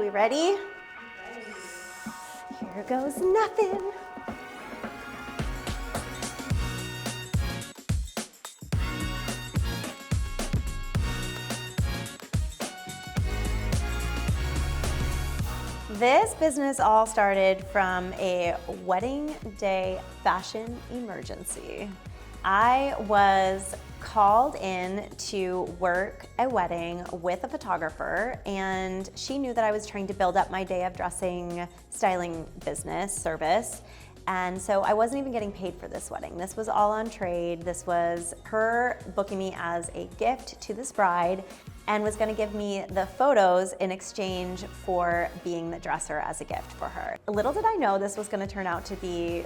we ready? Here goes nothing. This business all started from a wedding day fashion emergency. I was called in to work a wedding with a photographer, and she knew that I was trying to build up my day of dressing styling business service. And so I wasn't even getting paid for this wedding. This was all on trade. This was her booking me as a gift to this bride and was gonna give me the photos in exchange for being the dresser as a gift for her. Little did I know this was gonna turn out to be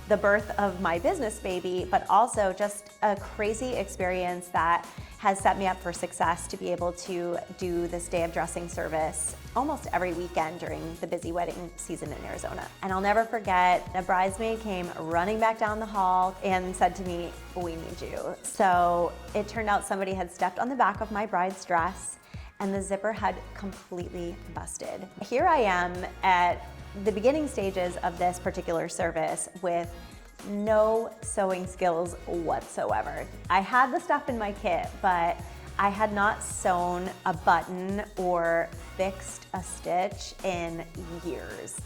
the birth of my business baby, but also just a crazy experience that has set me up for success to be able to do this day of dressing service almost every weekend during the busy wedding season in Arizona. And I'll never forget, a bridesmaid came running back down the hall and said to me, "We need you." So it turned out somebody had stepped on the back of my bride's dress and the zipper had completely busted. Here I am at the beginning stages of this particular service with no sewing skills whatsoever. I had the stuff in my kit, but I had not sewn a button or fixed a stitch in years.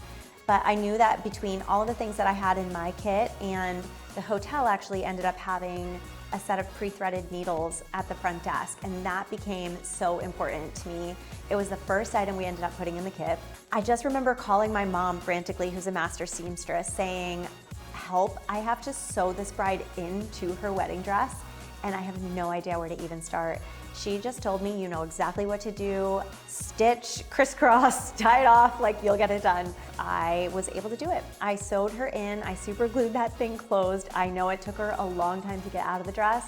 But I knew that between all of the things that I had in my kit, and the hotel actually ended up having a set of pre-threaded needles at the front desk, and that became so important to me. It was the first item we ended up putting in the kit. I just remember calling my mom frantically, who's a master seamstress, saying, "Help, I have to sew this bride into her wedding dress, and I have no idea where to even start." She just told me, "You know exactly what to do. Stitch, crisscross, tie it off, like you'll get it done." I was able to do it. I sewed her in, I super glued that thing closed. I know it took her a long time to get out of the dress,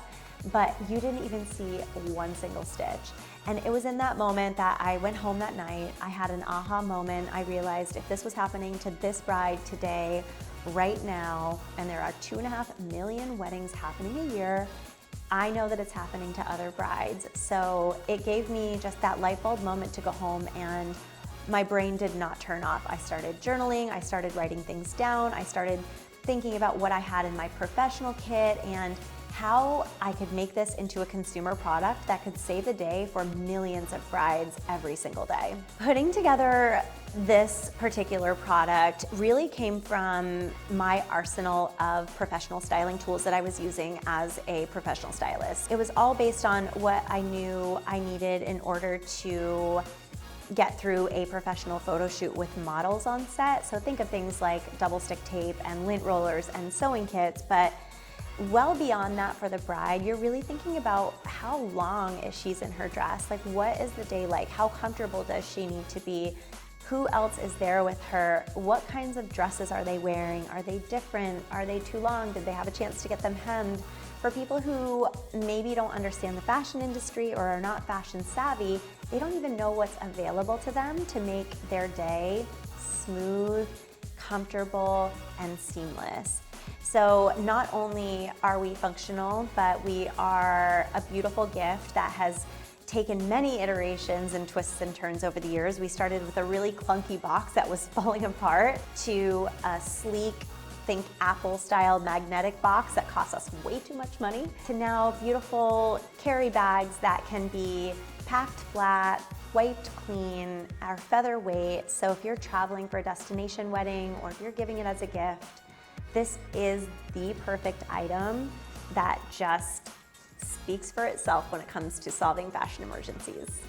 but you didn't even see one single stitch. And it was in that moment that I went home that night, I had an aha moment. I realized if this was happening to this bride today, right now, and there are 2.5 million weddings happening a year, I know that it's happening to other brides. So it gave me just that light bulb moment to go home, and my brain did not turn off. I started journaling, I started writing things down, I started thinking about what I had in my professional kit and how I could make this into a consumer product that could save the day for millions of brides every single day. Putting together this particular product really came from my arsenal of professional styling tools that I was using as a professional stylist. It was all based on what I knew I needed in order to get through a professional photo shoot with models on set. So think of things like double stick tape and lint rollers and sewing kits, but well beyond that for the bride, you're really thinking about how long is she in her dress? Like, what is the day like? How comfortable does she need to be? Who else is there with her? What kinds of dresses are they wearing? Are they different? Are they too long? Did they have a chance to get them hemmed? For people who maybe don't understand the fashion industry or are not fashion savvy, they don't even know what's available to them to make their day smooth, comfortable, and seamless. So not only are we functional, but we are a beautiful gift that has taken many iterations and twists and turns over the years. We started with a really clunky box that was falling apart to a sleek, think Apple style magnetic box that cost us way too much money, to now beautiful carry bags that can be packed flat, wiped clean, are featherweight. So if you're traveling for a destination wedding or if you're giving it as a gift, this is the perfect item that just speaks for itself when it comes to solving fashion emergencies.